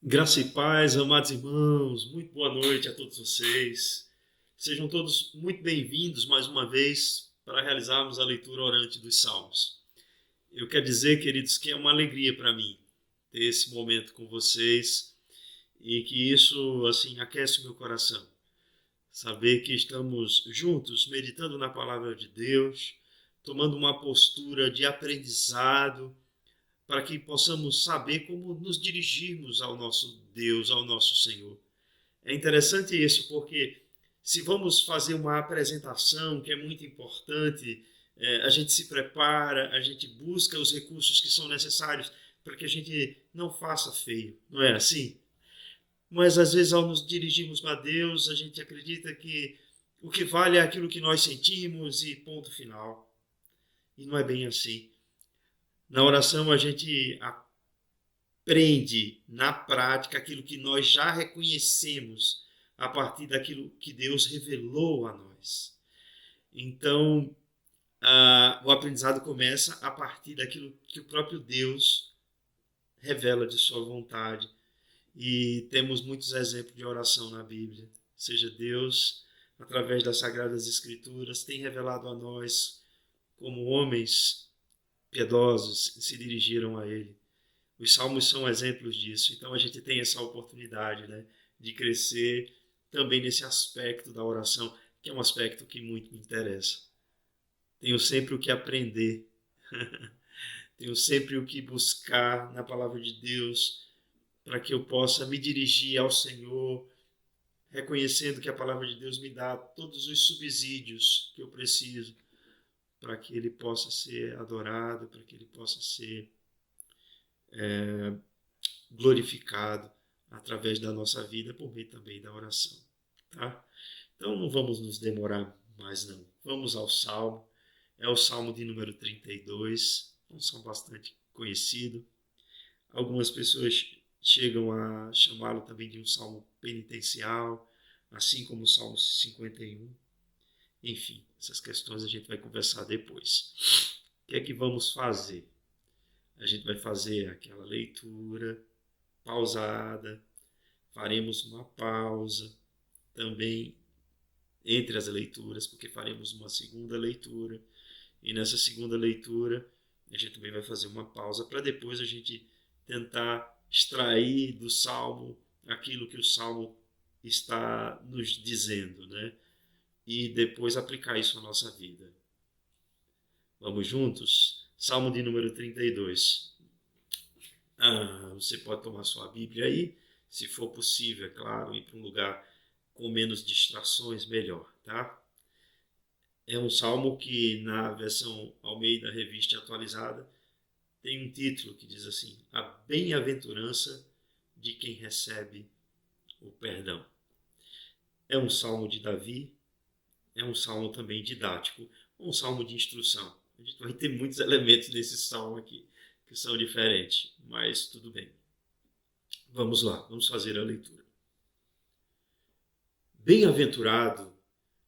Graça e paz, amados irmãos, muito boa noite a todos vocês. Sejam todos muito bem-vindos mais uma vez para realizarmos a leitura orante dos Salmos. Eu quero dizer, queridos, que é uma alegria para mim ter esse momento com vocês e que isso, assim, aquece o meu coração. Saber que estamos juntos, meditando na palavra de Deus, tomando uma postura de aprendizado, para que possamos saber como nos dirigirmos ao nosso Deus, ao nosso Senhor. É interessante isso, porque se vamos fazer uma apresentação, que é muito importante, a gente se prepara, a gente busca os recursos que são necessários para que a gente não faça feio, não é assim? Mas às vezes ao nos dirigirmos a Deus, a gente acredita que o que vale é aquilo que nós sentimos e ponto final. E não é bem assim. Na oração a gente aprende na prática aquilo que nós já reconhecemos a partir daquilo que Deus revelou a nós. Então, o aprendizado começa a partir daquilo que o próprio Deus revela de sua vontade. E temos muitos exemplos de oração na Bíblia. Ou seja, Deus, através das Sagradas Escrituras, tem revelado a nós como homens piedosos se dirigiram a Ele. Os salmos são exemplos disso. Então a gente tem essa oportunidade, né, de crescer também nesse aspecto da oração, que é um aspecto que muito me interessa. Tenho sempre o que aprender, tenho sempre o que buscar na palavra de Deus, para que eu possa me dirigir ao Senhor, reconhecendo que a palavra de Deus me dá todos os subsídios que eu preciso para que Ele possa ser adorado, para que Ele possa ser glorificado através da nossa vida, por meio também da oração. Tá? Então não vamos nos demorar mais não. Vamos ao Salmo. É o Salmo de número 32, um salmo bastante conhecido. Algumas pessoas chegam a chamá-lo também de um salmo penitencial, assim como o Salmo 51. Enfim, essas questões a gente vai conversar depois. O que é que vamos fazer? A gente vai fazer aquela leitura pausada, faremos uma pausa também entre as leituras, porque faremos uma segunda leitura, e nessa segunda leitura a gente também vai fazer uma pausa para depois a gente tentar extrair do Salmo aquilo que o Salmo está nos dizendo, né? E depois aplicar isso à nossa vida. Vamos juntos? Salmo de número 32. Você pode tomar sua Bíblia aí, se for possível, é claro, ir para um lugar com menos distrações, melhor, tá? É um salmo que, na versão Almeida Revista Atualizada, tem um título que diz assim: A Bem-aventurança de quem recebe o perdão. É um salmo de Davi, é um salmo também didático, um salmo de instrução. A gente vai ter muitos elementos nesse salmo aqui que são diferentes, mas tudo bem. Vamos lá, vamos fazer a leitura. Bem-aventurado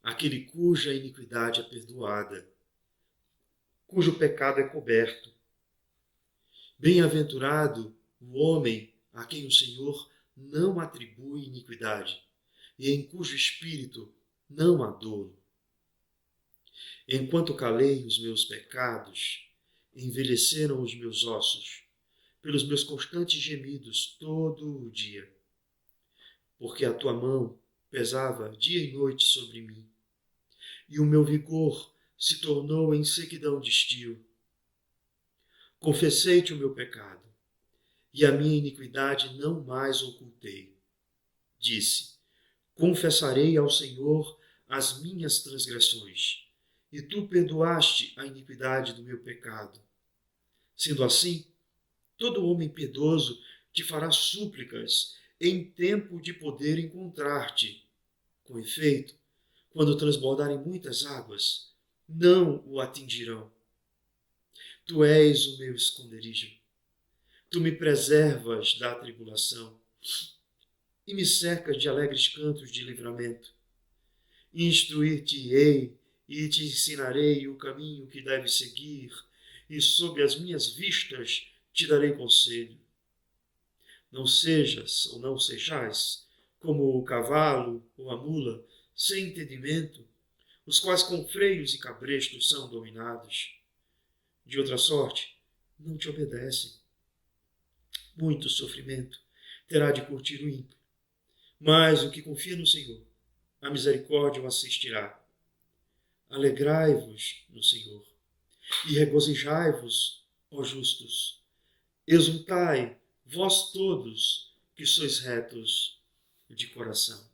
aquele cuja iniquidade é perdoada, cujo pecado é coberto. Bem-aventurado o homem a quem o Senhor não atribui iniquidade e em cujo espírito não há dolo. Enquanto calei os meus pecados, envelheceram os meus ossos, pelos meus constantes gemidos todo o dia. Porque a tua mão pesava dia e noite sobre mim, e o meu vigor se tornou em sequidão de estio. Confessei-te o meu pecado, e a minha iniquidade não mais ocultei. Disse: confessarei ao Senhor as minhas transgressões, e tu perdoaste a iniquidade do meu pecado. Sendo assim, todo homem piedoso te fará súplicas em tempo de poder encontrar-te. Com efeito, quando transbordarem muitas águas, não o atingirão. Tu és o meu esconderijo. Tu me preservas da tribulação e me cercas de alegres cantos de livramento. Instruir-te-ei e te ensinarei o caminho que deves seguir, e sob as minhas vistas te darei conselho. Não sejas ou não sejais como o cavalo ou a mula, sem entendimento, os quais com freios e cabrestos são dominados. De outra sorte, não te obedecem. Muito sofrimento terá de curtir o ímpio, mas o que confia no Senhor, a misericórdia o assistirá. Alegrai-vos no Senhor e regozijai-vos, ó justos. Exultai, vós todos que sois retos de coração.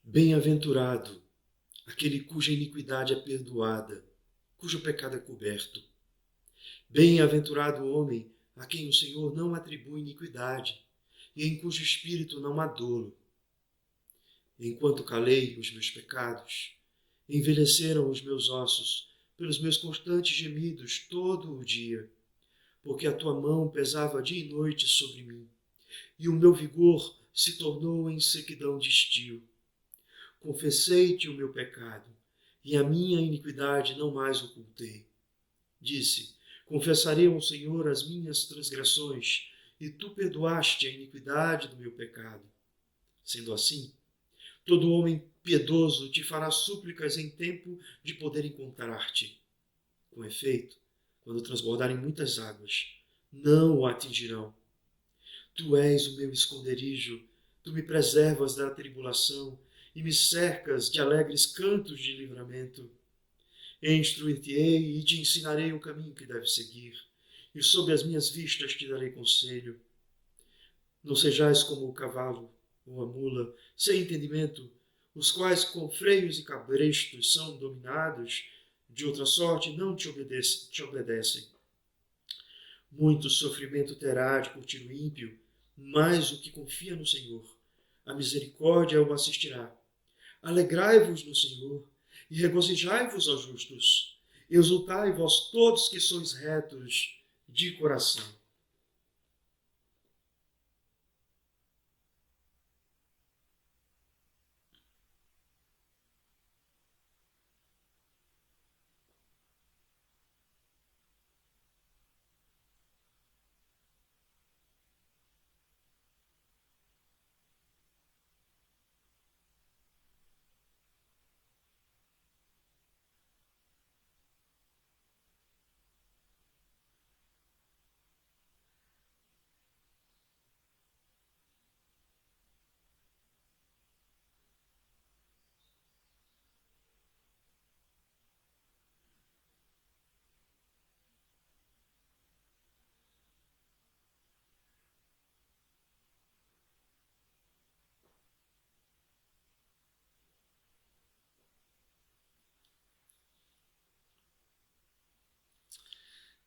Bem-aventurado aquele cuja iniquidade é perdoada, cujo pecado é coberto. Bem-aventurado o homem a quem o Senhor não atribui iniquidade e em cujo espírito não há dolo. Enquanto calei os meus pecados, envelheceram os meus ossos pelos meus constantes gemidos todo o dia, porque a tua mão pesava dia e noite sobre mim, e o meu vigor se tornou em sequidão de estio. Confessei-te o meu pecado, e a minha iniquidade não mais ocultei. Disse: confessarei ao Senhor as minhas transgressões, e tu perdoaste a iniquidade do meu pecado. Sendo assim, todo homem piedoso te fará súplicas em tempo de poder encontrar-te. Com efeito, quando transbordarem muitas águas, não o atingirão. Tu és o meu esconderijo, tu me preservas da tribulação e me cercas de alegres cantos de livramento. Instruir-te-ei e te ensinarei o caminho que deves seguir, e sob as minhas vistas te darei conselho. Não sejais como o cavalo ou a mula, sem entendimento, os quais com freios e cabrestos são dominados, de outra sorte não te obedecem. Muito sofrimento terá de curtir o ímpio, mas o que confia no Senhor, a misericórdia o assistirá. Alegrai-vos no Senhor e regozijai-vos, ó justos. Exultai vós todos que sois retos de coração.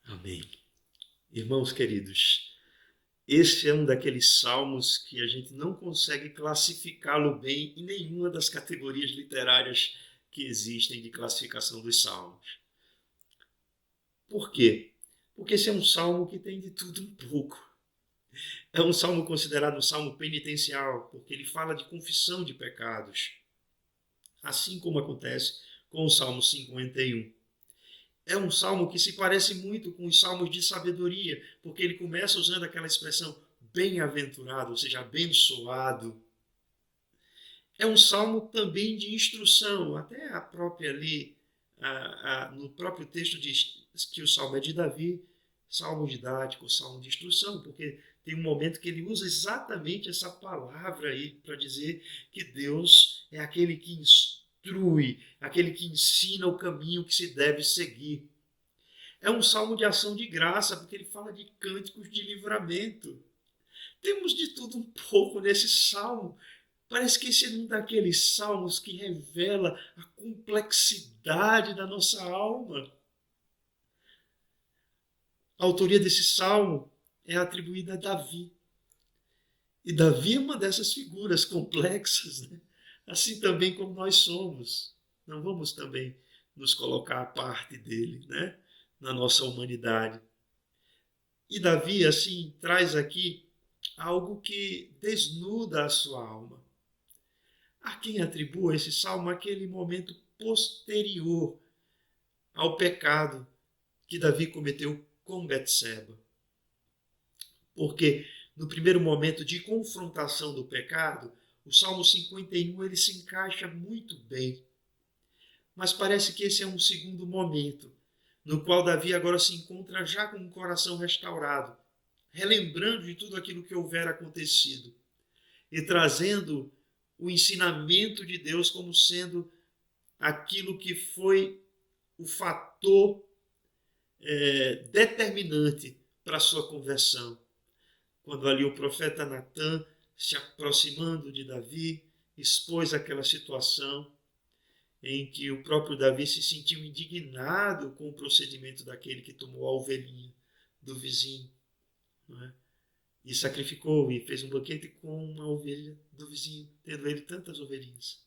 Amém. Irmãos queridos, esse é um daqueles salmos que a gente não consegue classificá-lo bem em nenhuma das categorias literárias que existem de classificação dos salmos. Por quê? Porque esse é um salmo que tem de tudo um pouco. É um salmo considerado um salmo penitencial, porque ele fala de confissão de pecados, assim como acontece com o Salmo 51. É um salmo que se parece muito com os salmos de sabedoria, porque ele começa usando aquela expressão bem-aventurado, ou seja, abençoado. É um salmo também de instrução, até a própria ali, no próprio texto diz que o salmo é de Davi, salmo didático, salmo de instrução, porque tem um momento que ele usa exatamente essa palavra aí para dizer que Deus é aquele que instrui, aquele que ensina o caminho que se deve seguir. É um salmo de ação de graça, porque ele fala de cânticos de livramento. Temos de tudo um pouco nesse salmo. Parece que esse é um daqueles salmos que revela a complexidade da nossa alma. A autoria desse salmo é atribuída a Davi. E Davi é uma dessas figuras complexas, né? Assim também como nós somos. Não vamos também nos colocar à parte dele, né? Na nossa humanidade. E Davi, assim, traz aqui algo que desnuda a sua alma. Há quem atribua esse salmo àquele momento posterior ao pecado que Davi cometeu com Betseba. Porque no primeiro momento de confrontação do pecado, o Salmo 51 ele se encaixa muito bem. Mas parece que esse é um segundo momento, no qual Davi agora se encontra já com o coração restaurado, relembrando de tudo aquilo que houver acontecido e trazendo o ensinamento de Deus como sendo aquilo que foi o fator determinante para a sua conversão. Quando ali o profeta Natã, se aproximando de Davi, expôs aquela situação em que o próprio Davi se sentiu indignado com o procedimento daquele que tomou a ovelhinha do vizinho, não é? E sacrificou e fez um banquete com uma ovelha do vizinho, tendo ele tantas ovelhinhas.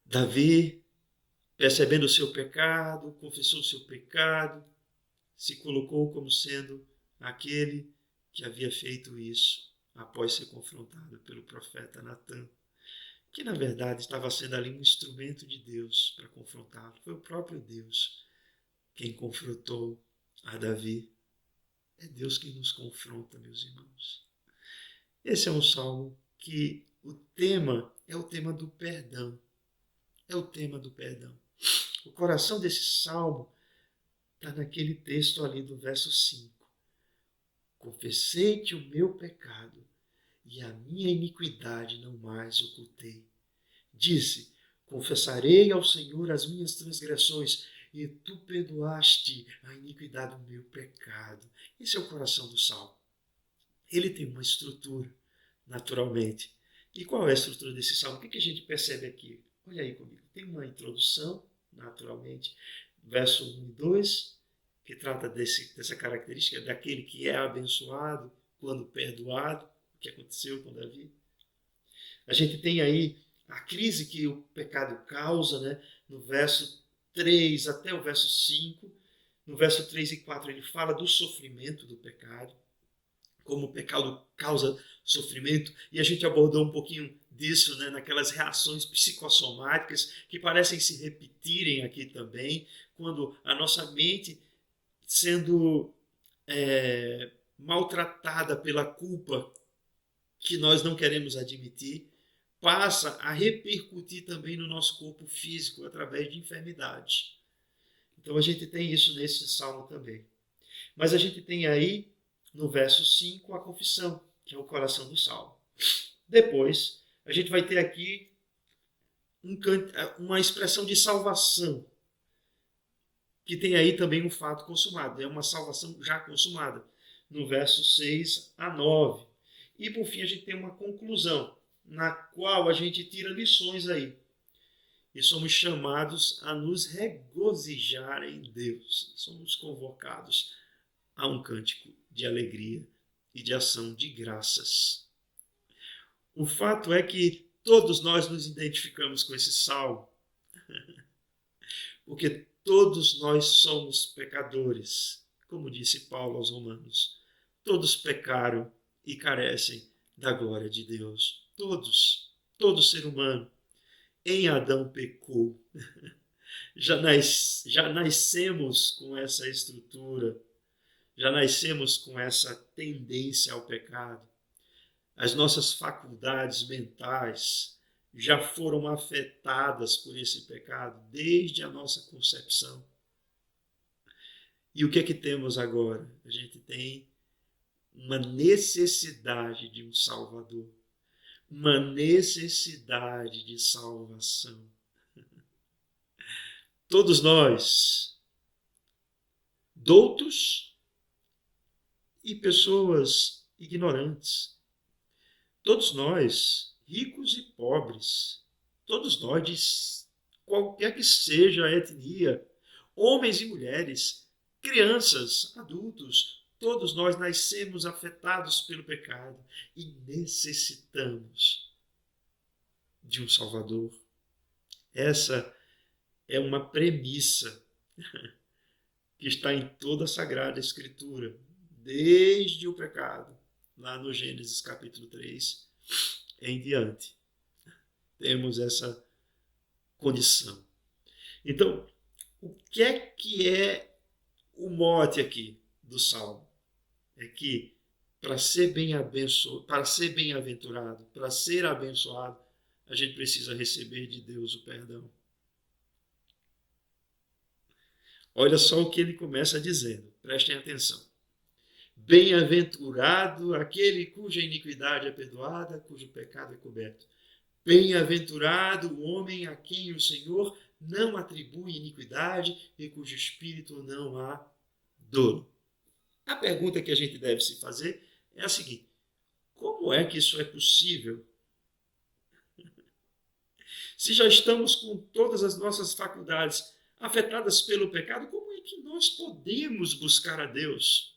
Davi, percebendo o seu pecado, confessou o seu pecado, se colocou como sendo aquele que havia feito isso após ser confrontado pelo profeta Natã, que na verdade estava sendo ali um instrumento de Deus para confrontá-lo. Foi o próprio Deus quem confrontou a Davi. É Deus quem nos confronta, meus irmãos. Esse é um salmo que o tema é o tema do perdão. É o tema do perdão. O coração desse salmo está naquele texto ali do verso 5. Confessei-te o meu pecado e a minha iniquidade não mais ocultei. Disse, confessarei ao Senhor as minhas transgressões e tu perdoaste a iniquidade do meu pecado. Esse é o coração do salmo. Ele tem uma estrutura, naturalmente. E qual é a estrutura desse salmo? O que a gente percebe aqui? Olha aí comigo. Tem uma introdução, naturalmente, verso 1 e 2, que trata dessa característica daquele que é abençoado quando perdoado, o que aconteceu com Davi. A gente tem aí a crise que o pecado causa, né? No verso 3 até o verso 5. No verso 3 e 4 ele fala do sofrimento do pecado, como o pecado causa sofrimento, e a gente abordou um pouquinho disso, né, naquelas reações psicossomáticas que parecem se repetirem aqui também, quando a nossa mente sendo maltratada pela culpa que nós não queremos admitir, passa a repercutir também no nosso corpo físico através de enfermidades. Então a gente tem isso nesse salmo também. Mas a gente tem aí, no verso 5, a confissão, que é o coração do salmo. Depois, a gente vai ter aqui uma expressão de salvação, que tem aí também um fato consumado. É uma salvação já consumada, no verso 6 a 9. E, por fim, a gente tem uma conclusão, na qual a gente tira lições aí. E somos chamados a nos regozijar em Deus. Somos convocados a um cântico de alegria e de ação de graças. O fato é que todos nós nos identificamos com esse salmo, porque todos nós somos pecadores, como disse Paulo aos Romanos. Todos pecaram e carecem da glória de Deus. Todos, todo ser humano. Em Adão pecou. Já nascemos com essa estrutura, já nascemos com essa tendência ao pecado. As nossas faculdades mentais já foram afetadas por esse pecado desde a nossa concepção. E o que é que temos agora? A gente tem uma necessidade de um Salvador. uma necessidade de salvação. Todos nós, doutos e pessoas ignorantes, todos nós, ricos e pobres, todos nós, de qualquer que seja a etnia, homens e mulheres, crianças, adultos, todos nós nascemos afetados pelo pecado e necessitamos de um Salvador. Essa é uma premissa que está em toda a Sagrada Escritura, desde o pecado, lá no Gênesis capítulo 3 em diante. Temos essa condição. Então, o que é o mote aqui do Salmo? É que para ser bem-aventurado, para ser abençoado, a gente precisa receber de Deus o perdão. Olha só o que ele começa dizendo, prestem atenção. Bem-aventurado aquele cuja iniquidade é perdoada, cujo pecado é coberto. Bem-aventurado o homem a quem o Senhor não atribui iniquidade e cujo espírito não há dolo. A pergunta que a gente deve se fazer é a seguinte: como é que isso é possível? Se já estamos com todas as nossas faculdades afetadas pelo pecado, como é que nós podemos buscar a Deus?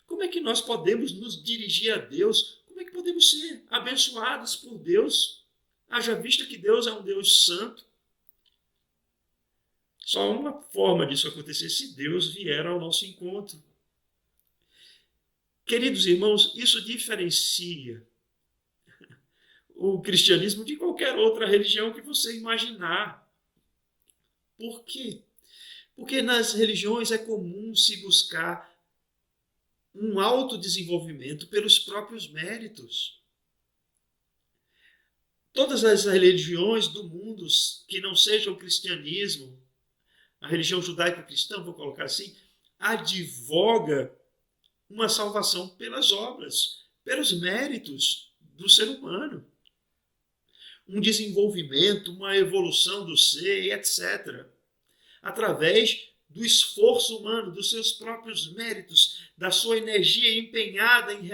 Como é que nós podemos nos dirigir a Deus? Como é que podemos ser abençoados por Deus? Haja vista que Deus é um Deus santo. Só uma forma disso acontecer: se Deus vier ao nosso encontro. Queridos irmãos, isso diferencia o cristianismo de qualquer outra religião que você imaginar. Por quê? Porque nas religiões é comum se buscar um autodesenvolvimento pelos próprios méritos. Todas as religiões do mundo que não sejam o cristianismo, a religião judaico-cristã, vou colocar assim, advoga uma salvação pelas obras, pelos méritos do ser humano. Um desenvolvimento, uma evolução do ser, etc. Através do esforço humano, dos seus próprios méritos, da sua energia empenhada em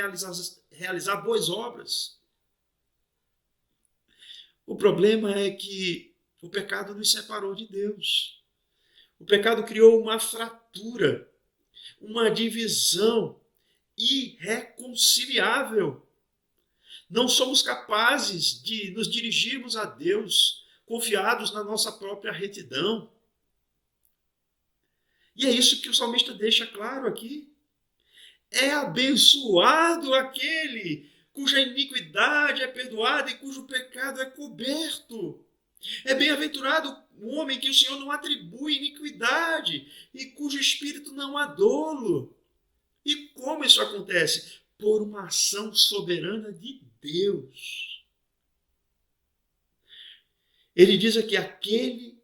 realizar boas obras. O problema é que o pecado nos separou de Deus. O pecado criou uma fratura, uma divisão irreconciliável. Não somos capazes de nos dirigirmos a Deus confiados na nossa própria retidão. E é isso que o salmista deixa claro aqui. É abençoado aquele cuja iniquidade é perdoada e cujo pecado é coberto. É bem-aventurado o homem que o Senhor não atribui iniquidade e cujo espírito não há dolo. E como isso acontece? Por uma ação soberana de Deus. Ele diz aqui: aquele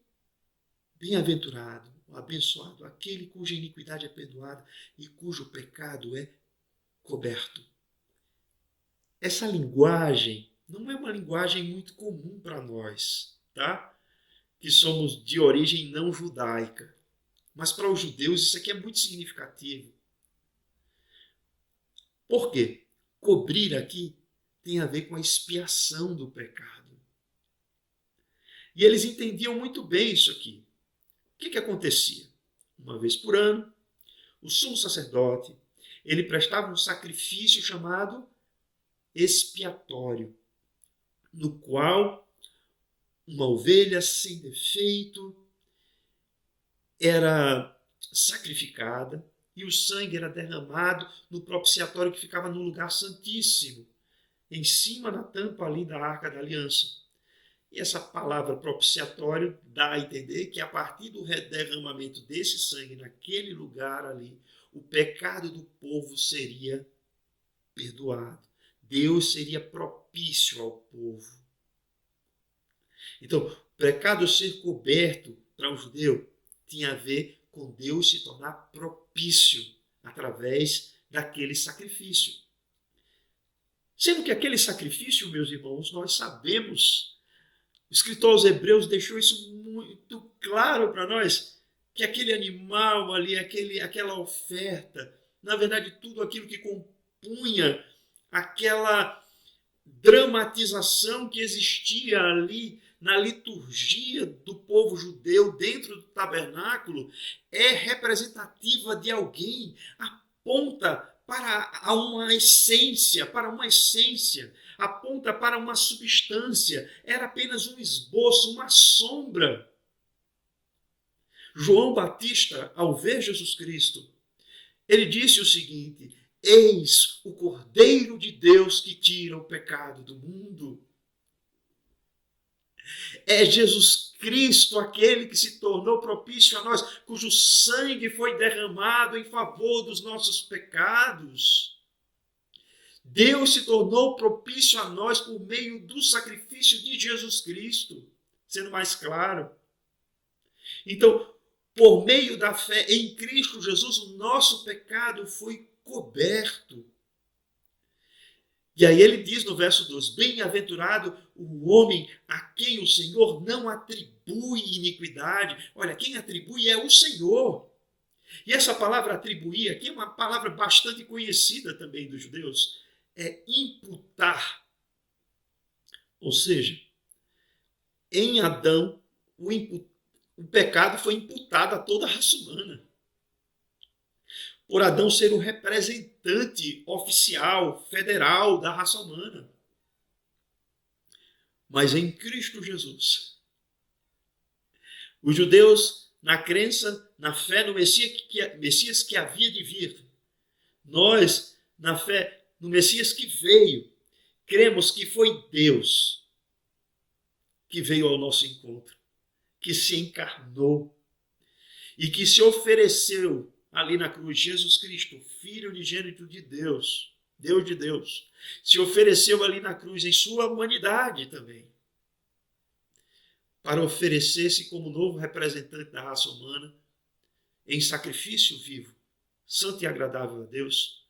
bem-aventurado, o abençoado, aquele cuja iniquidade é perdoada e cujo pecado é coberto. Essa linguagem não é uma linguagem muito comum para nós, tá? Que somos de origem não judaica. Mas para os judeus isso aqui é muito significativo. Por quê? Cobrir aqui tem a ver com a expiação do pecado. E eles entendiam muito bem isso aqui. O que acontecia? Uma vez por ano, o sumo sacerdote, ele prestava um sacrifício chamado expiatório, no qual uma ovelha sem defeito era sacrificada e o sangue era derramado no propiciatório que ficava no lugar santíssimo, em cima da tampa ali da Arca da Aliança. E essa palavra propiciatório dá a entender que a partir do derramamento desse sangue naquele lugar ali, o pecado do povo seria perdoado. Deus seria propício ao povo. Então, o pecado ser coberto para um judeu tinha a ver com Deus se tornar propício através daquele sacrifício. Sendo que aquele sacrifício, meus irmãos, nós sabemos, o escritor aos Hebreus deixou isso muito claro para nós, que aquele animal ali, aquela oferta, na verdade, tudo aquilo que compunha aquela dramatização que existia ali na liturgia do povo judeu dentro do tabernáculo, é representativa de alguém, aponta para uma essência, aponta para uma substância, era apenas um esboço, uma sombra. João Batista, ao ver Jesus Cristo, ele disse o seguinte: eis o Cordeiro de Deus que tira o pecado do mundo. É Jesus Cristo aquele que se tornou propício a nós, cujo sangue foi derramado em favor dos nossos pecados. Deus se tornou propício a nós por meio do sacrifício de Jesus Cristo, sendo mais claro. Então, por meio da fé em Cristo Jesus, o nosso pecado foi coberto. E aí ele diz no verso 2, bem-aventurado o homem a quem o Senhor não atribui iniquidade. Olha, quem atribui é o Senhor. E essa palavra atribuir aqui é uma palavra bastante conhecida também dos judeus. É imputar. Ou seja, em Adão, o pecado foi imputado a toda a raça humana. Por Adão ser o representante oficial, federal da raça humana. Mas em Cristo Jesus, os judeus, na crença, na fé no Messias que havia de vir, nós, na fé no Messias que veio, cremos que foi Deus que veio ao nosso encontro, que se encarnou e que se ofereceu ali na cruz. Jesus Cristo, Filho unigênito de Deus, Deus de Deus, se ofereceu ali na cruz em sua humanidade também, para oferecer-se como novo representante da raça humana, em sacrifício vivo, santo e agradável a Deus,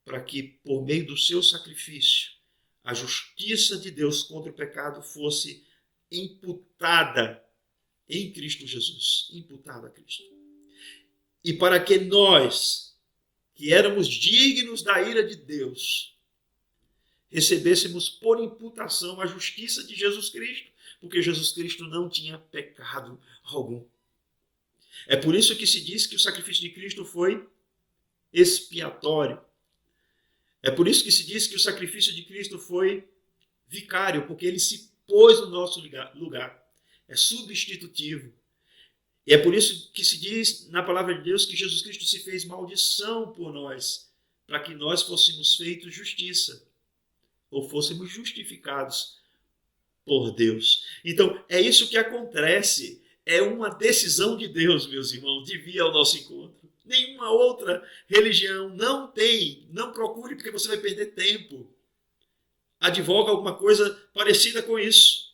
para que, por meio do seu sacrifício, a justiça de Deus contra o pecado fosse imputada em Cristo Jesus, imputada a Cristo. E para que nós, que éramos dignos da ira de Deus, recebêssemos por imputação a justiça de Jesus Cristo, porque Jesus Cristo não tinha pecado algum. É por isso que se diz que o sacrifício de Cristo foi expiatório. É por isso que se diz que o sacrifício de Cristo foi vicário, porque ele se pôs no nosso lugar. É substitutivo. E é por isso que se diz na palavra de Deus que Jesus Cristo se fez maldição por nós, para que nós fôssemos feitos justiça, ou fôssemos justificados por Deus. Então, é isso que acontece. É uma decisão de Deus, meus irmãos, de vir ao nosso encontro. Nenhuma outra religião não procure, porque você vai perder tempo. Advoga alguma coisa parecida com isso.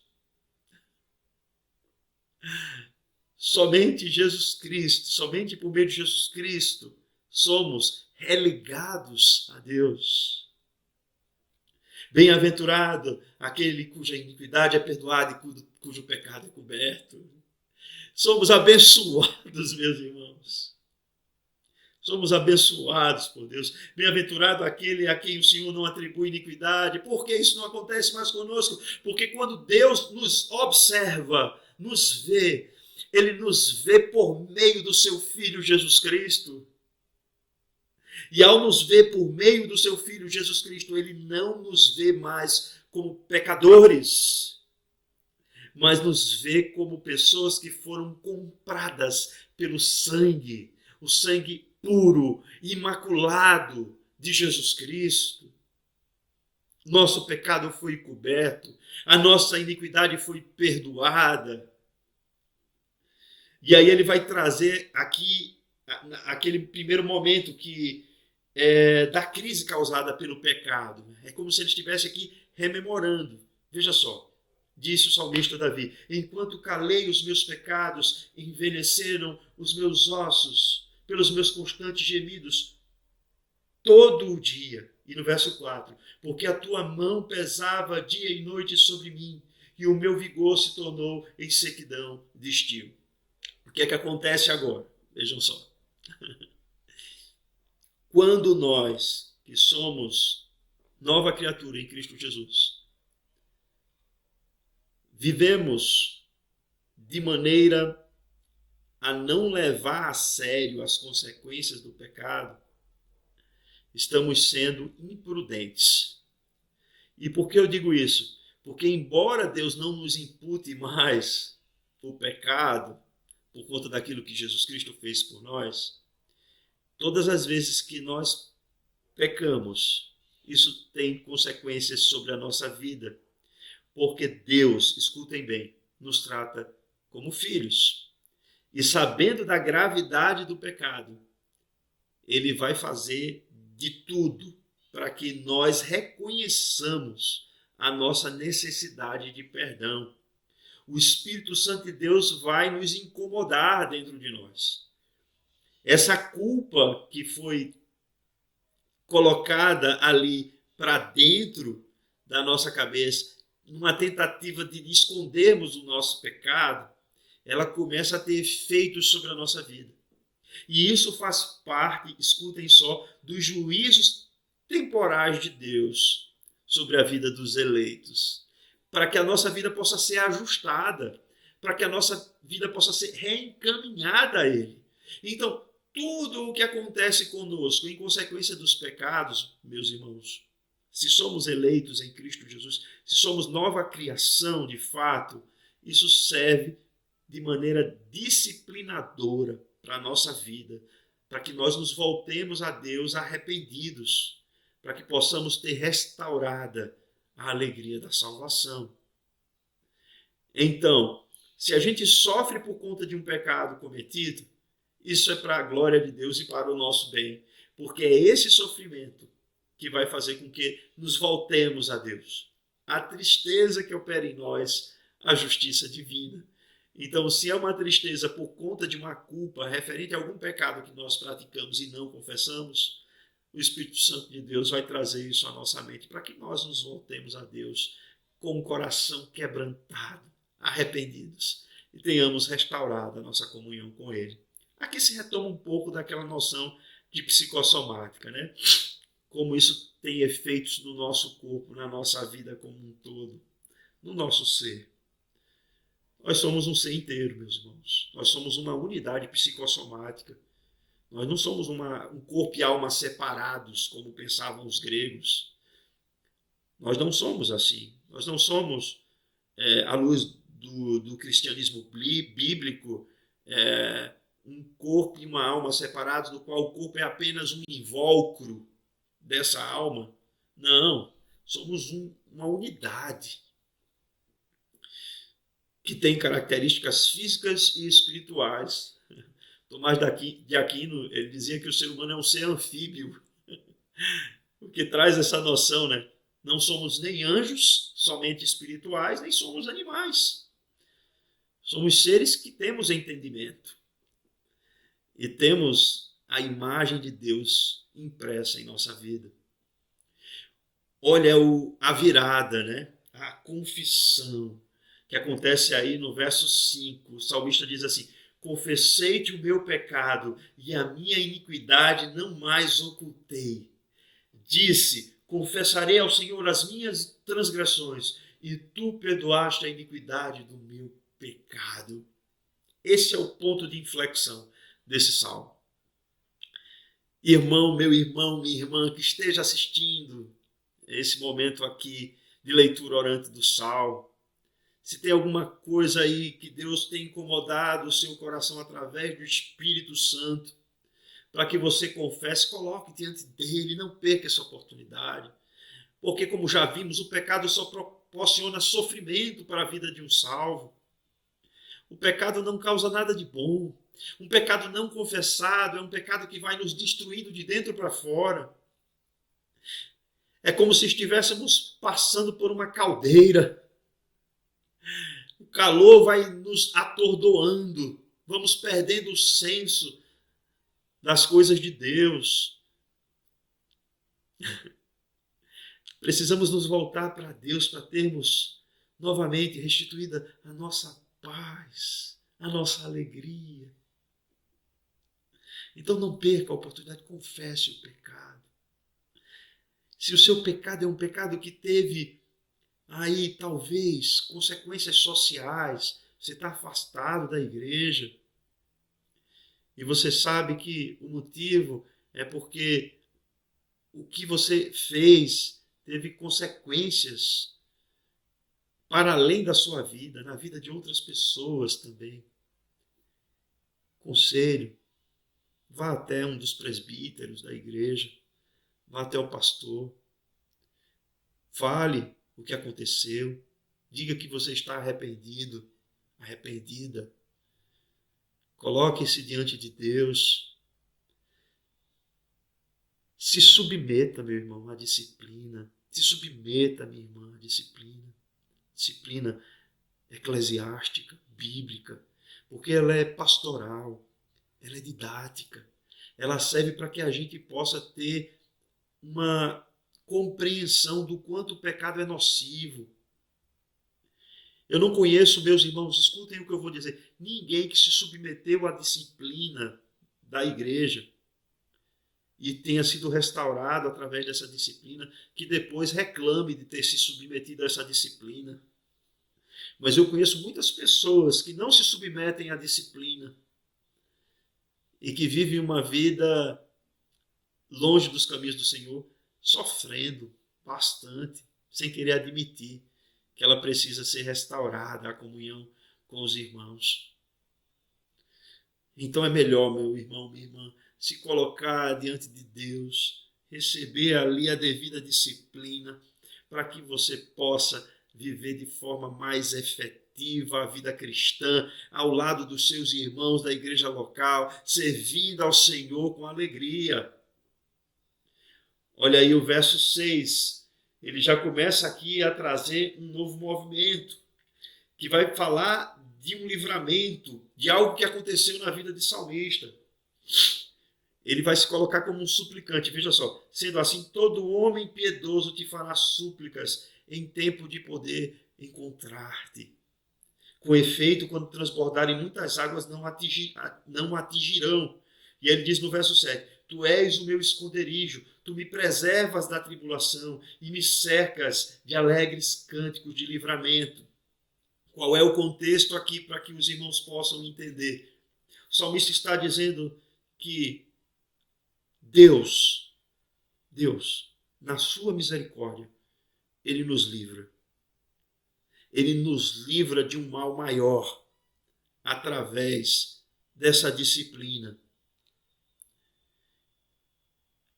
Somente Jesus Cristo, somente por meio de Jesus Cristo, somos religados a Deus. Bem-aventurado aquele cuja iniquidade é perdoada e cujo pecado é coberto. Somos abençoados, meus irmãos. Somos abençoados por Deus. Bem-aventurado aquele a quem o Senhor não atribui iniquidade. Por que isso não acontece mais conosco? Porque quando Deus nos observa, nos vê, Ele nos vê por meio do seu Filho Jesus Cristo. E ao nos ver por meio do seu Filho Jesus Cristo, Ele não nos vê mais como pecadores, mas nos vê como pessoas que foram compradas pelo sangue, o sangue puro, imaculado de Jesus Cristo. Nosso pecado foi coberto, a nossa iniquidade foi perdoada. E aí ele vai trazer aqui aquele primeiro momento da crise causada pelo pecado. É como se ele estivesse aqui rememorando. Veja só, disse o salmista Davi: enquanto calei os meus pecados, envelheceram os meus ossos pelos meus constantes gemidos todo o dia. E no verso 4, porque a tua mão pesava dia e noite sobre mim, e o meu vigor se tornou em sequidão de estio. O que é que acontece agora? Vejam só. Quando nós, que somos nova criatura em Cristo Jesus, vivemos de maneira a não levar a sério as consequências do pecado, estamos sendo imprudentes. E por que eu digo isso? Porque embora Deus não nos impute mais o pecado, por conta daquilo que Jesus Cristo fez por nós, todas as vezes que nós pecamos, isso tem consequências sobre a nossa vida. Porque Deus, escutem bem, nos trata como filhos. E sabendo da gravidade do pecado, Ele vai fazer de tudo para que nós reconheçamos a nossa necessidade de perdão. O Espírito Santo de Deus vai nos incomodar dentro de nós. Essa culpa que foi colocada ali para dentro da nossa cabeça, numa tentativa de escondermos o nosso pecado, ela começa a ter efeitos sobre a nossa vida. E isso faz parte, escutem só, dos juízos temporais de Deus sobre a vida dos eleitos, para que a nossa vida possa ser ajustada, para que a nossa vida possa ser reencaminhada a Ele. Então, tudo o que acontece conosco em consequência dos pecados, meus irmãos, se somos eleitos em Cristo Jesus, se somos nova criação de fato, isso serve de maneira disciplinadora para a nossa vida, para que nós nos voltemos a Deus arrependidos, para que possamos ter restaurada a alegria da salvação. Então, se a gente sofre por conta de um pecado cometido, isso é para a glória de Deus e para o nosso bem, porque é esse sofrimento que vai fazer com que nos voltemos a Deus. A tristeza que opera em nós, a justiça divina. Então, se é uma tristeza por conta de uma culpa referente a algum pecado que nós praticamos e não confessamos, o Espírito Santo de Deus vai trazer isso à nossa mente, para que nós nos voltemos a Deus com o coração quebrantado, arrependidos, e tenhamos restaurado a nossa comunhão com Ele. Aqui se retoma um pouco daquela noção de psicossomática, né? Como isso tem efeitos no nosso corpo, na nossa vida como um todo, no nosso ser. Nós somos um ser inteiro, meus irmãos. Nós somos uma unidade psicossomática. Nós não somos um corpo e alma separados, como pensavam os gregos. Nós não somos assim. Nós não somos, à luz do cristianismo bíblico, um corpo e uma alma separados, no qual o corpo é apenas um invólucro dessa alma. Não, somos uma unidade que tem características físicas e espirituais. Tomás de Aquino, ele dizia que o ser humano é um ser anfíbio, o que traz essa noção, né? Não somos nem anjos, somente espirituais, nem somos animais. Somos seres que temos entendimento e temos a imagem de Deus impressa em nossa vida. Olha a virada, né? A confissão que acontece aí no verso 5. O salmista diz assim: confessei-te o meu pecado e a minha iniquidade não mais ocultei. Disse: confessarei ao Senhor as minhas transgressões e tu perdoaste a iniquidade do meu pecado. Esse é o ponto de inflexão desse salmo. Irmão, meu irmão, minha irmã, que esteja assistindo esse momento aqui de leitura orante do salmo, se tem alguma coisa aí que Deus tem incomodado o seu coração através do Espírito Santo, para que você confesse, coloque diante dele, não perca essa oportunidade. Porque, como já vimos, o pecado só proporciona sofrimento para a vida de um salvo. O pecado não causa nada de bom. Um pecado não confessado é um pecado que vai nos destruindo de dentro para fora. É como se estivéssemos passando por uma caldeira. O calor vai nos atordoando. Vamos perdendo o senso das coisas de Deus. Precisamos nos voltar para Deus para termos novamente restituída a nossa paz, a nossa alegria. Então não perca a oportunidade, confesse o pecado. Se o seu pecado é um pecado que teve aí talvez consequências sociais, você está afastado da igreja e você sabe que o motivo é porque o que você fez teve consequências para além da sua vida, na vida de outras pessoas também. Conselho, vá até um dos presbíteros da igreja, vá até o pastor, fale o que aconteceu, diga que você está arrependido, arrependida, coloque-se diante de Deus, se submeta, meu irmão, à disciplina, se submeta, minha irmã, à disciplina eclesiástica, bíblica, porque ela é pastoral, ela é didática, ela serve para que a gente possa ter uma compreensão do quanto o pecado é nocivo. Eu não conheço, meus irmãos, escutem o que eu vou dizer, ninguém que se submeteu à disciplina da igreja e tenha sido restaurado através dessa disciplina, que depois reclame de ter se submetido a essa disciplina. Mas eu conheço muitas pessoas que não se submetem à disciplina e que vivem uma vida longe dos caminhos do Senhor, sofrendo bastante, sem querer admitir que ela precisa ser restaurada à comunhão com os irmãos. Então é melhor, meu irmão, minha irmã, se colocar diante de Deus, receber ali a devida disciplina, para que você possa viver de forma mais efetiva a vida cristã, ao lado dos seus irmãos da igreja local, servindo ao Senhor com alegria. Olha aí o verso 6, ele já começa aqui a trazer um novo movimento, que vai falar de um livramento, de algo que aconteceu na vida de salmista. Ele vai se colocar como um suplicante, veja só, sendo assim, todo homem piedoso te fará súplicas em tempo de poder encontrar-te. Com efeito, quando transbordarem muitas águas, não atingirão. E ele diz no verso 7, tu és o meu esconderijo, tu me preservas da tribulação e me cercas de alegres cânticos de livramento. Qual é o contexto aqui para que os irmãos possam entender? O salmista está dizendo que Deus, na sua misericórdia, Ele nos livra. Ele nos livra de um mal maior através dessa disciplina.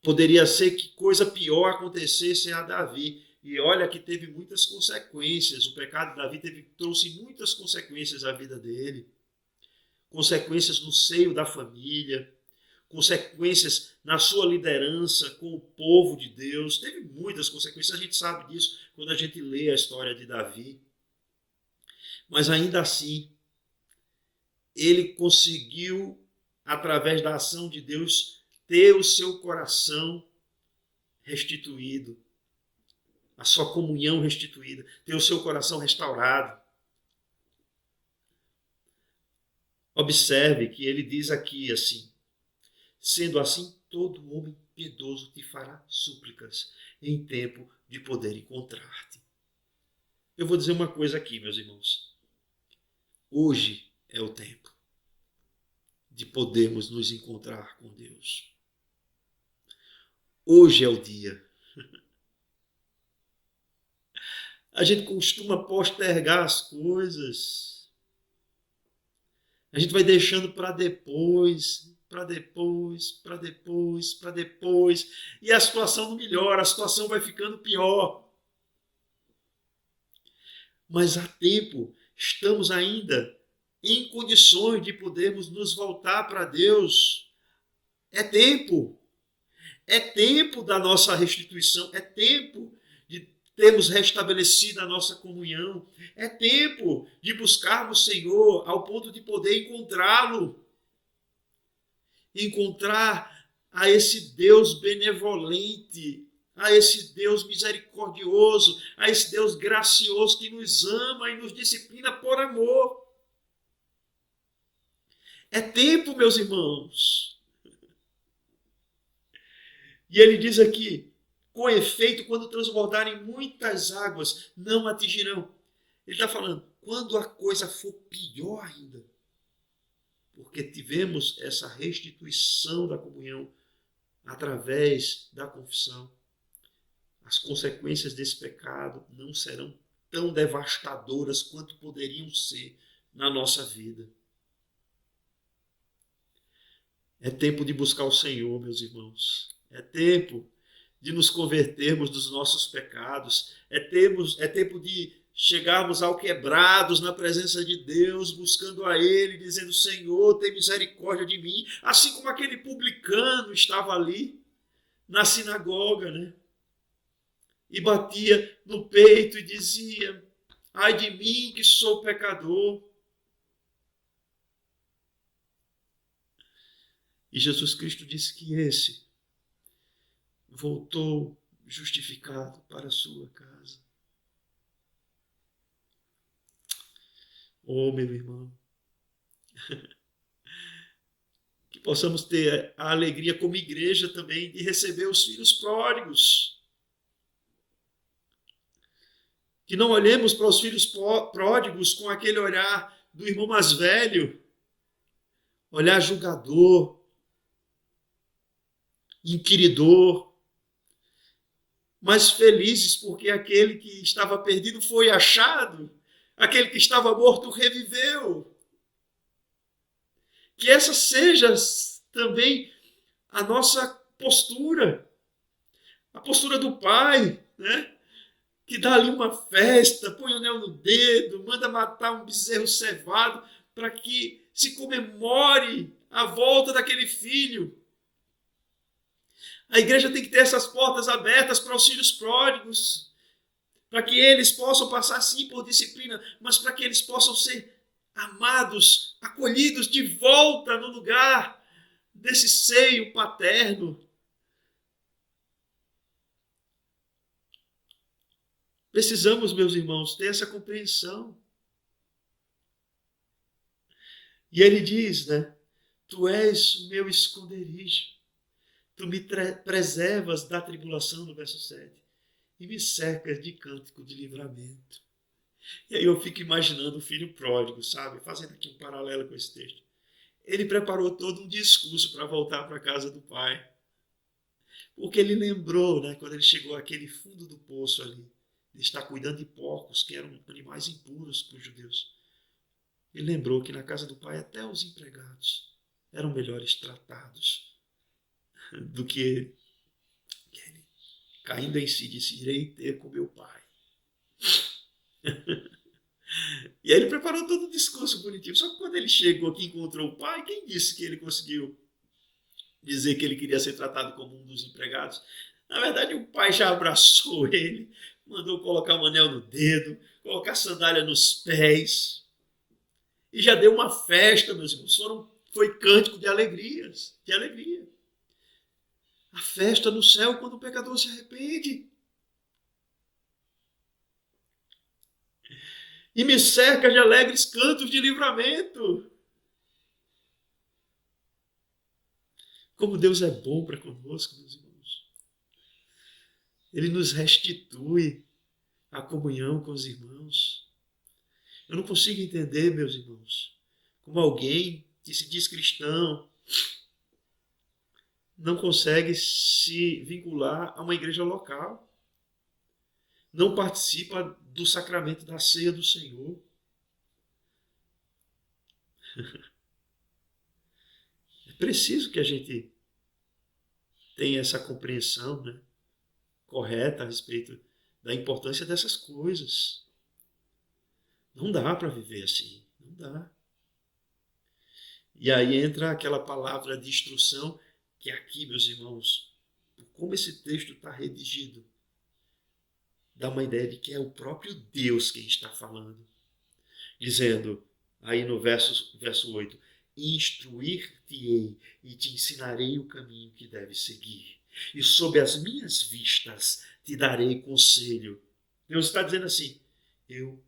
Poderia ser que coisa pior acontecesse a Davi. E olha que teve muitas consequências. O pecado de Davi trouxe muitas consequências à vida dele. Consequências no seio da família, consequências na sua liderança com o povo de Deus. Teve muitas consequências, a gente sabe disso quando a gente lê a história de Davi. Mas ainda assim, ele conseguiu, através da ação de Deus, ter o seu coração restituído, a sua comunhão restituída, ter o seu coração restaurado. Observe que ele diz aqui assim, sendo assim, todo homem piedoso te fará súplicas em tempo de poder encontrar-te. Eu vou dizer uma coisa aqui, meus irmãos. Hoje é o tempo de podermos nos encontrar com Deus. Hoje é o dia. A gente costuma postergar as coisas. A gente vai deixando para depois. E a situação não melhora, a situação vai ficando pior. Mas há tempo, estamos ainda em condições de podermos nos voltar para Deus. É tempo da nossa restituição, é tempo de termos restabelecido a nossa comunhão, é tempo de buscarmos o Senhor ao ponto de poder encontrá-lo. Encontrar a esse Deus benevolente, a esse Deus misericordioso, a esse Deus gracioso que nos ama e nos disciplina por amor. É tempo, meus irmãos. E ele diz aqui, com efeito, quando transbordarem muitas águas, não atingirão. Ele está falando, quando a coisa for pior ainda, porque tivemos essa restituição da comunhão através da confissão, as consequências desse pecado não serão tão devastadoras quanto poderiam ser na nossa vida. É tempo de buscar o Senhor, meus irmãos. É tempo de nos convertermos dos nossos pecados. É tempo de chegarmos ao quebrados na presença de Deus, buscando a Ele, dizendo, Senhor, tem misericórdia de mim. Assim como aquele publicano estava ali na sinagoga, né? E batia no peito e dizia, ai de mim que sou pecador. E Jesus Cristo disse que esse voltou justificado para a sua casa. Oh, meu irmão, que possamos ter a alegria como igreja também de receber os filhos pródigos. Que não olhemos para os filhos pródigos com aquele olhar do irmão mais velho, olhar julgador, inquiridor, mas felizes porque aquele que estava perdido foi achado, aquele que estava morto reviveu. Que essa seja também a nossa postura, a postura do Pai, né? Que dá ali uma festa, põe o anel no dedo, manda matar um bezerro cevado para que se comemore a volta daquele filho. A igreja tem que ter essas portas abertas para os filhos pródigos, para que eles possam passar sim por disciplina, mas para que eles possam ser amados, acolhidos de volta no lugar desse seio paterno. Precisamos, meus irmãos, ter essa compreensão. E ele diz, né? Tu és o meu esconderijo. Tu me preservas da tribulação, no verso 7. E me cercas de cântico de livramento. E aí eu fico imaginando o filho pródigo, sabe? Fazendo aqui um paralelo com esse texto. Ele preparou todo um discurso para voltar para a casa do pai. Porque ele lembrou, né, quando ele chegou àquele fundo do poço ali, de estar cuidando de porcos, que eram animais impuros para os judeus. Ele lembrou que na casa do pai até os empregados eram melhores tratados do que ele. Ele, caindo em si, disse, irei ter com meu pai. E aí ele preparou todo o discurso bonitinho. Só que quando ele chegou aqui e encontrou o pai, quem disse que ele conseguiu dizer que ele queria ser tratado como um dos empregados? Na verdade, o pai já abraçou ele, mandou colocar um anel no dedo, colocar sandália nos pés. E já deu uma festa, meus irmãos. Foi cântico de alegrias, de alegria. A festa no céu quando o pecador se arrepende. E me cerca de alegres cantos de livramento. Como Deus é bom para conosco, meus irmãos. Ele nos restitui a comunhão com os irmãos. Eu não consigo entender, meus irmãos, como alguém que se diz cristão não consegue se vincular a uma igreja local. Não participa do sacramento da ceia do Senhor. É preciso que a gente tenha essa compreensão, né, correta a respeito da importância dessas coisas. Não dá para viver assim, não dá. E aí entra aquela palavra de instrução que aqui, meus irmãos, como esse texto está redigido, dá uma ideia de que é o próprio Deus quem está falando. Dizendo, aí no verso 8, instruir-te-ei e te ensinarei o caminho que deves seguir. e sob as minhas vistas te darei conselho. Deus está dizendo assim, eu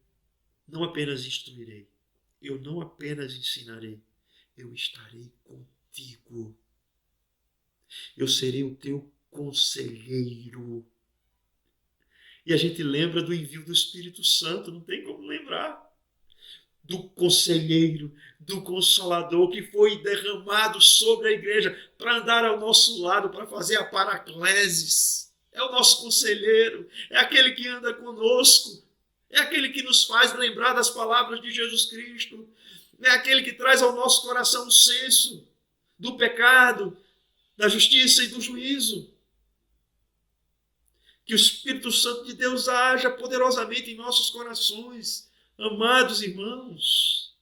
não apenas instruirei, eu não apenas ensinarei, eu estarei contigo. Eu serei o teu conselheiro. E a gente lembra do envio do Espírito Santo, não tem como lembrar. Do conselheiro, do consolador que foi derramado sobre a igreja para andar ao nosso lado, para fazer a paracleses. É o nosso conselheiro, é aquele que anda conosco, é aquele que nos faz lembrar das palavras de Jesus Cristo, é aquele que traz ao nosso coração o senso do pecado, da justiça e do juízo. Que o Espírito Santo de Deus haja poderosamente em nossos corações, amados irmãos,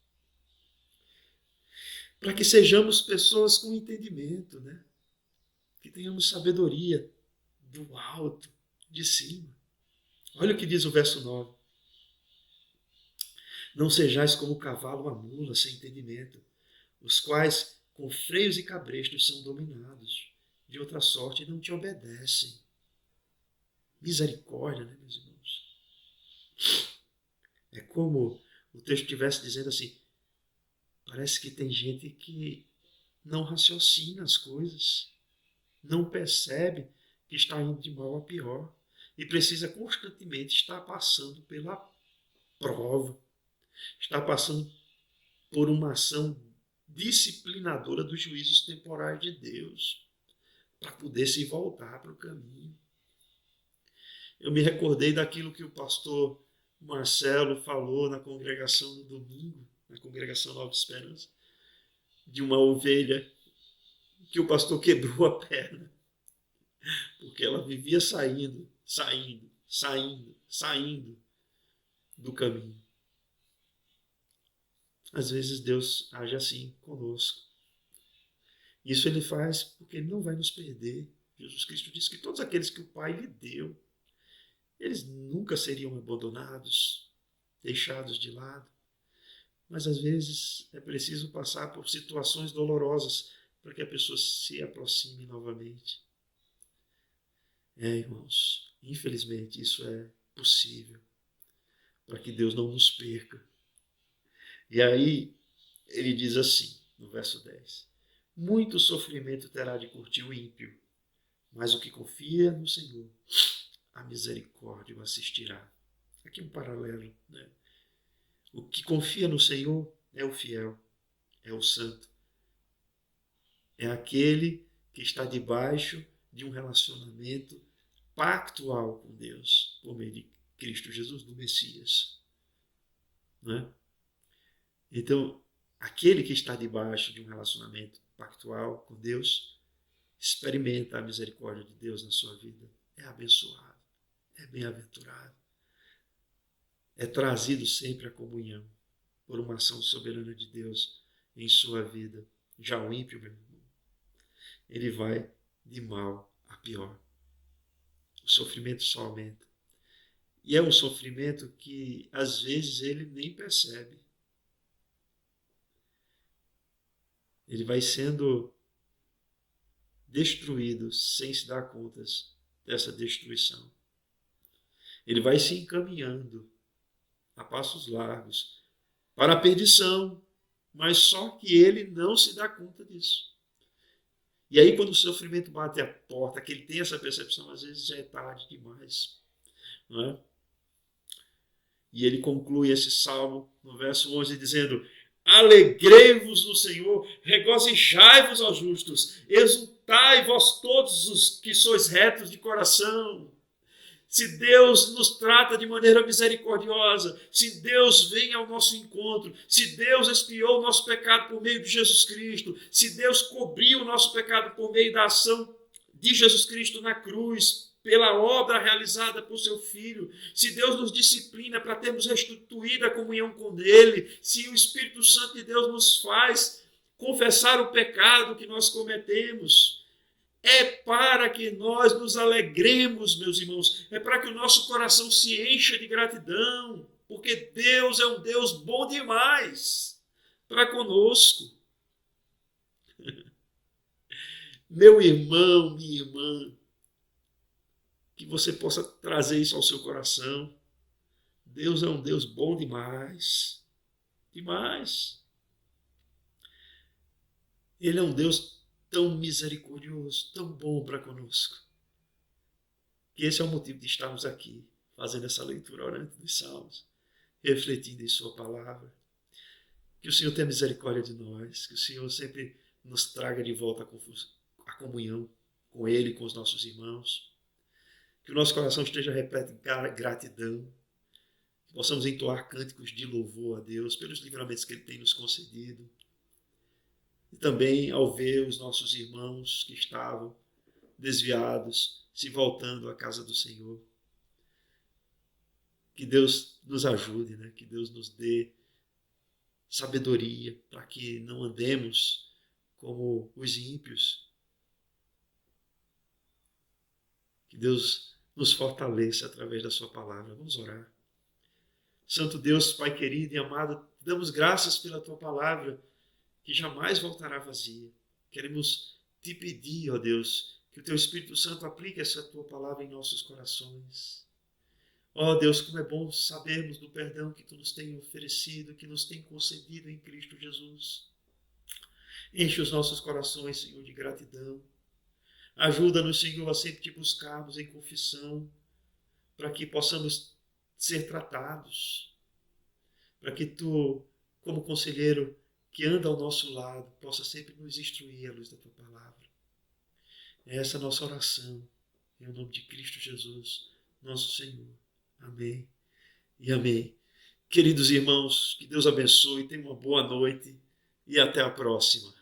para que sejamos pessoas com entendimento, né? Que tenhamos sabedoria do alto, de cima. Olha o que diz o verso 9. Não sejais como o cavalo ou a mula sem entendimento, os quais com freios e cabrestos são dominados, de outra sorte não te obedecem. Misericórdia, né, meus irmãos? É como o texto estivesse dizendo assim, parece que tem gente que não raciocina as coisas, não percebe que está indo de mal a pior e precisa constantemente estar passando pela prova, está passando por uma ação disciplinadora dos juízos temporais de Deus, para poder se voltar para o caminho. Eu me recordei daquilo que o pastor Marcelo falou na congregação no domingo, na congregação Nova Esperança, de uma ovelha que o pastor quebrou a perna, porque ela vivia saindo do caminho. Às vezes Deus age assim conosco. Isso ele faz porque ele não vai nos perder. Jesus Cristo disse que todos aqueles que o Pai lhe deu, eles nunca seriam abandonados, deixados de lado. Mas às vezes é preciso passar por situações dolorosas para que a pessoa se aproxime novamente. Irmãos, infelizmente isso é possível para que Deus não nos perca. E aí ele diz assim, no verso 10, muito sofrimento terá de curtir o ímpio, mas o que confia no Senhor, a misericórdia o assistirá. Aqui um paralelo, né? O que confia no Senhor é o fiel, é o santo. É aquele que está debaixo de um relacionamento pactual com Deus, por meio de Cristo Jesus, do Messias. Né? Então, aquele que está debaixo de um relacionamento pactual com Deus, experimenta a misericórdia de Deus na sua vida. É abençoado, é bem-aventurado. É trazido sempre à comunhão por uma ação soberana de Deus em sua vida. Já o ímpio, meu irmão, ele vai de mal a pior. O sofrimento só aumenta. E é um sofrimento que, às vezes, ele nem percebe. Ele vai sendo destruído sem se dar contas dessa destruição. Ele vai se encaminhando a passos largos para a perdição, mas só que ele não se dá conta disso. E aí, quando o sofrimento bate a porta, que ele tem essa percepção, às vezes já é tarde demais. Não é? E ele conclui esse salmo no verso 11 dizendo: alegrei-vos no Senhor, regozijai-vos aos justos, exultai vós todos os que sois retos de coração. Se Deus nos trata de maneira misericordiosa, se Deus vem ao nosso encontro, se Deus expiou o nosso pecado por meio de Jesus Cristo, se Deus cobriu o nosso pecado por meio da ação de Jesus Cristo na cruz, pela obra realizada por seu Filho, se Deus nos disciplina para termos restituído a comunhão com Ele, se o Espírito Santo de Deus nos faz confessar o pecado que nós cometemos, é para que nós nos alegremos, meus irmãos, é para que o nosso coração se encha de gratidão, porque Deus é um Deus bom demais para conosco. Meu irmão, minha irmã, que você possa trazer isso ao seu coração. Deus é um Deus bom demais, demais. Ele é um Deus tão misericordioso, tão bom para conosco. Que esse é o motivo de estarmos aqui, fazendo essa leitura orante dos Salmos, refletindo em sua palavra. Que o Senhor tenha misericórdia de nós, que o Senhor sempre nos traga de volta a comunhão com Ele e com os nossos irmãos. Que o nosso coração esteja repleto de gratidão, que possamos entoar cânticos de louvor a Deus pelos livramentos que Ele tem nos concedido. E também ao ver os nossos irmãos que estavam desviados, se voltando à casa do Senhor. Que Deus nos ajude, né? Que Deus nos dê sabedoria para que não andemos como os ímpios. Que Deus nos fortaleça através da sua palavra. Vamos orar. Santo Deus, Pai querido e amado, damos graças pela tua palavra, que jamais voltará vazia. Queremos te pedir, ó Deus, que o teu Espírito Santo aplique essa tua palavra em nossos corações. Ó Deus, como é bom sabermos do perdão que tu nos tem oferecido, que nos tem concedido em Cristo Jesus. Enche os nossos corações, Senhor, de gratidão. Ajuda-nos, Senhor, a sempre te buscarmos em confissão, para que possamos ser tratados, para que tu, como conselheiro que anda ao nosso lado, possa sempre nos instruir à luz da tua palavra. É essa a nossa oração, em nome de Cristo Jesus, nosso Senhor. Amém e amém. Queridos irmãos, que Deus abençoe, tenham uma boa noite e até a próxima.